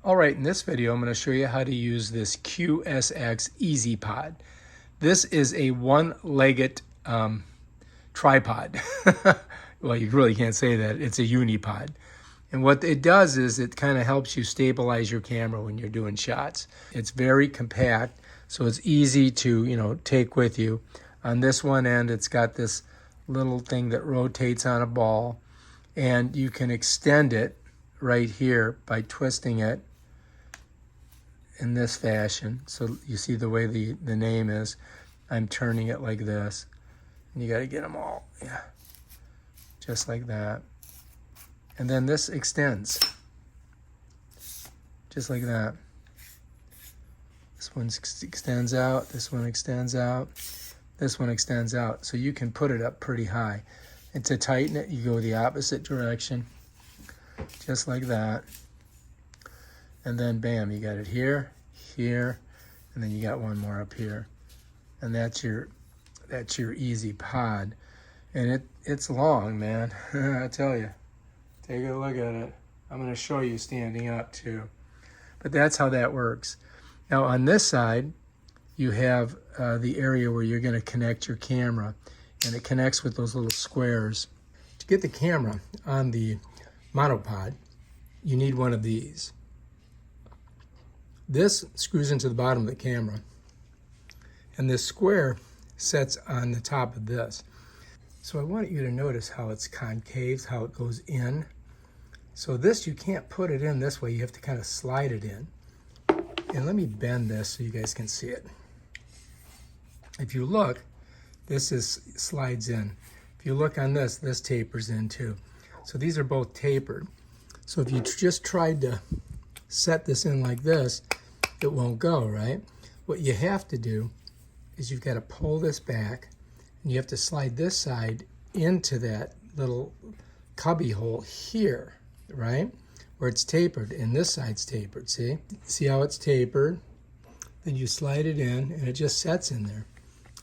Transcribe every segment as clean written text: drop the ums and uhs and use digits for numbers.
All right, in this video, I'm going to show you how to use this QSX EZ Pod. This is a one-legged tripod. Well, you really can't say that. It's a unipod. And what it does is it kind of helps you stabilize your camera when you're doing shots. It's very compact, so it's easy to, take with you. On this one end, it's got this little thing that rotates on a ball, and you can extend it right here by twisting it in this fashion. So you see the way the name is. I'm turning it like this. And you got to get them all, yeah, just like that. And then this extends, just like that. This one extends out, this one extends out, this one extends out. So you can put it up pretty high. And to tighten it, you go the opposite direction, just like that. And then bam, you got it here, here, and then you got one more up here. And that's your EZ Pod. And it's long, man. I tell you. Take a look at it. I'm going to show you standing up too. But that's how that works. Now on this side, you have the area where you're going to connect your camera. And it connects with those little squares. To get the camera on the monopod, you need one of these. This screws into the bottom of the camera, and this square sets on the top of this. So I want you to notice how it's concave, how it goes in. So this, you can't put it in this way, you have to kind of slide it in. And let me bend this so you guys can see it. If you look, this slides in. If you look on this tapers in too. So these are both tapered. So if you just tried to set this in like this, it won't go, right? What you have to do is you've got to pull this back, and you have to slide this side into that little cubby hole here, right? Where it's tapered, and this side's tapered, see? See how it's tapered? Then you slide it in, and it just sets in there.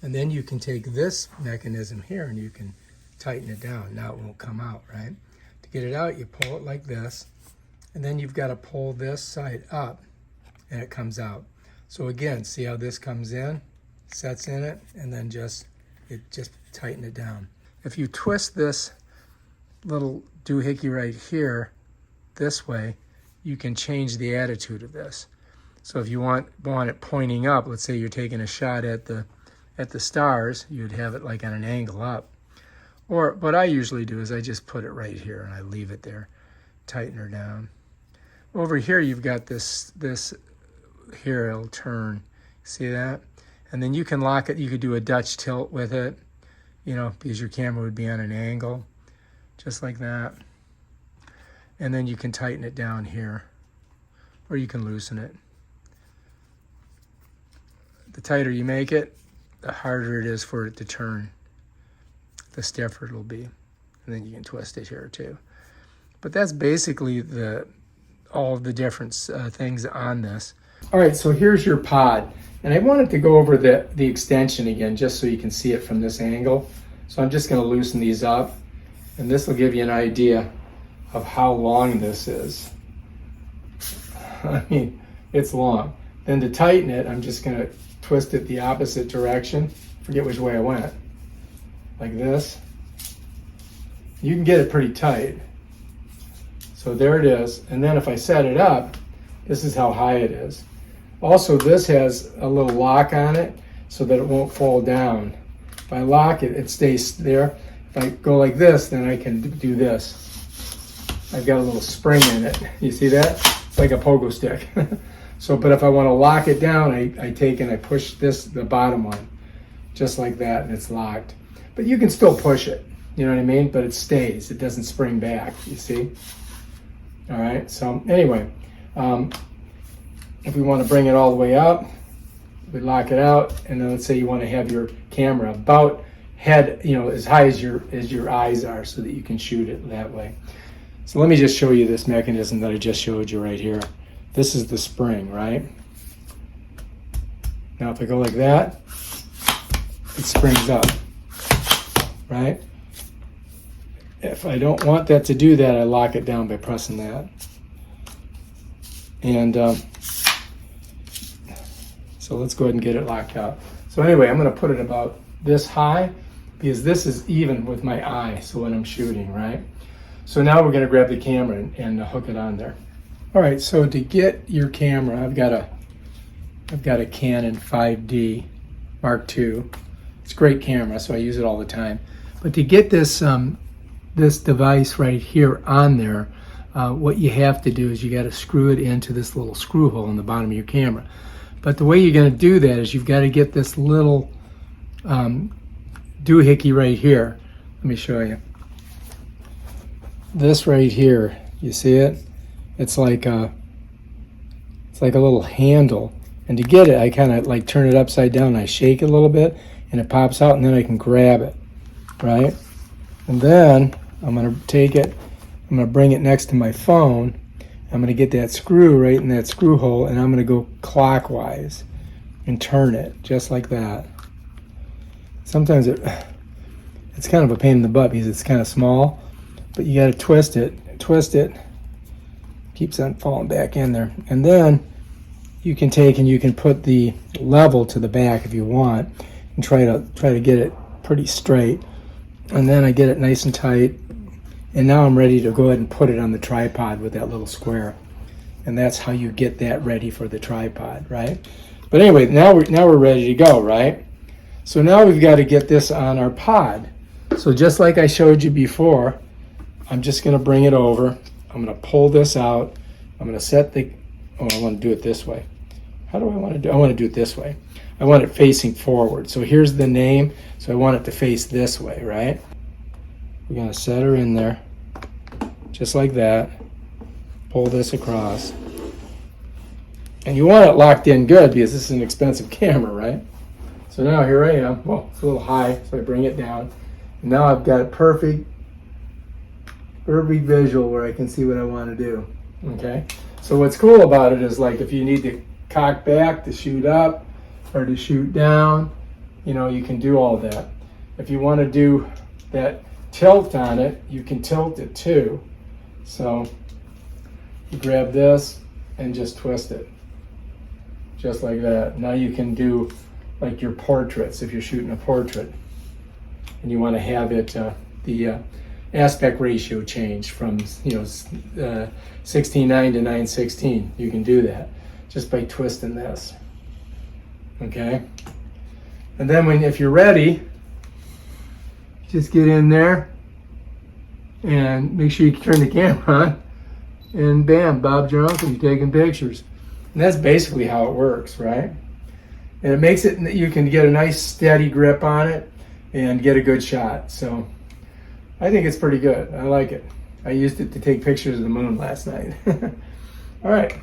And then you can take this mechanism here, and you can tighten it down. Now it won't come out, right? To get it out, you pull it like this, and then you've got to pull this side up, and it comes out. So again, see how this comes in, sets in it, and then just tighten it down. If you twist this little doohickey right here this way, you can change the attitude of this. So if you want it pointing up, let's say you're taking a shot at the stars, you'd have it like on an angle up. Or what I usually do is I just put it right here and I leave it there, tighten her down. Over here you've got this here, it'll turn, see that? And then you can lock it, you could do a Dutch tilt with it, because your camera would be on an angle, just like that. And then you can tighten it down here, or you can loosen it. The tighter you make it, the harder it is for it to turn, the stiffer it'll be. And then you can twist it here too. But that's basically all of the different things on this. All right, so here's your pod. And I wanted to go over the extension again, just so you can see it from this angle. So I'm just gonna loosen these up, and this will give you an idea of how long this is. I mean, it's long. Then to tighten it, I'm just gonna twist it the opposite direction. Forget which way I went. Like this. You can get it pretty tight. So there it is. And then if I set it up, this is how high it is. Also, this has a little lock on it so that it won't fall down. If I lock it, it stays there. If I go like this, then I can do this. I've got a little spring in it. You see that? It's like a pogo stick. But if I want to lock it down, I take and I push the bottom one, just like that, and it's locked. But you can still push it, you know what I mean? But it stays, it doesn't spring back, you see? All right, so anyway, if we want to bring it all the way up, we lock it out, and then let's say you want to have your camera about head, as high as your eyes are, so that you can shoot it that way. So let me just show you this mechanism that I just showed you right here. This is the spring, right? Now if I go like that, it springs up, right? If I don't want that to do that, I lock it down by pressing that. And so let's go ahead and get it locked out. So anyway, I'm going to put it about this high because this is even with my eye, so when I'm shooting, right? So now we're going to grab the camera and hook it on there. All right, so to get your camera, I've got a Canon 5D Mark II. It's a great camera, so I use it all the time. But to get this this device right here on there, what you have to do is you got to screw it into this little screw hole in the bottom of your camera. But the way you're going to do that is you've got to get this little doohickey right here. Let me show you. This right here, you see it? It's like a little handle. And to get it, I kind of like turn it upside down and I shake it a little bit and it pops out and then I can grab it, right? And then I'm going to take it, I'm going to bring it next to my phone. I'm going to get that screw right in that screw hole and I'm going to go clockwise and turn it just like that. Sometimes it's kind of a pain in the butt because it's kind of small, but you got to twist it, keeps on falling back in there. And then you can take and you can put the level to the back if you want and try to get it pretty straight. And then I get it nice and tight. And now I'm ready to go ahead and put it on the tripod with that little square. And that's how you get that ready for the tripod, right? But anyway, now we're ready to go, right? So now we've got to get this on our pod. So just like I showed you before, I'm just going to bring it over. I'm going to pull this out. I'm going to set the, oh, I want to do it this way. How do I want to do? I want to do it this way. I want it facing forward. So here's the name. So I want it to face this way, right? We're going to set her in there, just like that. Pull this across. And you want it locked in good because this is an expensive camera, right? So now here I am. Well, it's a little high, so I bring it down. And now I've got perfect visual where I can see what I want to do, okay? So what's cool about it is like if you need to cock back to shoot up or to shoot down, you know, you can do all that. If you want to do that tilt on it, you can tilt it too. So you grab this and just twist it, just like that. Now you can do like your portraits if you're shooting a portrait and you want to have it the aspect ratio change from 16:9 to 9:16. You can do that just by twisting this, okay? And then if you're ready, just get in there and make sure you turn the camera on and bam, Bob's your uncle, you're taking pictures. And that's basically how it works, right? And it makes it that you can get a nice steady grip on it and get a good shot. So I think it's pretty good. I like it. I used it to take pictures of the moon last night. All right,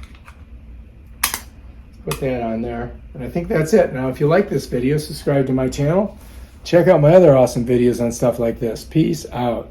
put that on there. And I think that's it. Now, if you like this video, subscribe to my channel. Check out my other awesome videos on stuff like this. Peace out.